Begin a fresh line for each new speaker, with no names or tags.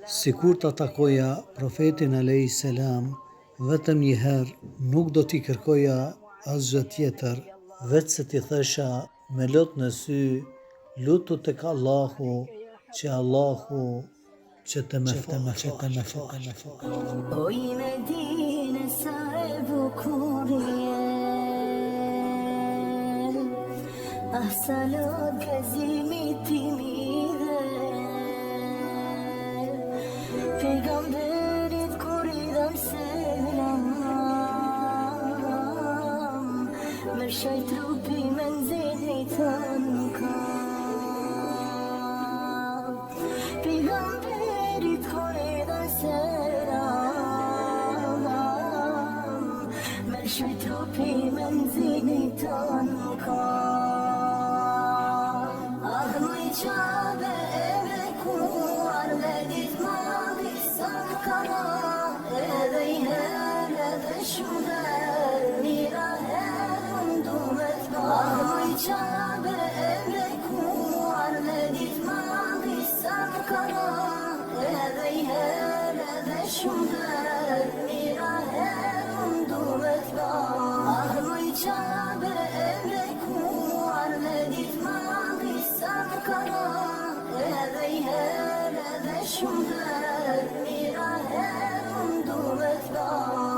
Si kur të takoja profetin a.s. vetëm një herë nuk do t'i kërkoja asgjë tjetër, veç se t'i thesha me lot në sy, lutu tek Allahu, që Allahu që të më falë.
Oj Medine sa e bukur je, salot gëzimit timid pejgamberit kur I dham selam, me shaj trupi menzilit në kam. Pejgamberit kur I dham selam, me shaj trupi menzilit në kam. Qabe e bekuar me dit mali sa kara, edhe I herë edhe shumë herë, mira herë ndu me t'ba. Qabe e bekuar me dit mali sa kara, edhe I herë edhe shumë herë, mira herë ndu me t'ba. Qabe e bekuar me dit mali sa kara, edhe I herë edhe shumë herë, mira herë ndu me t'ba.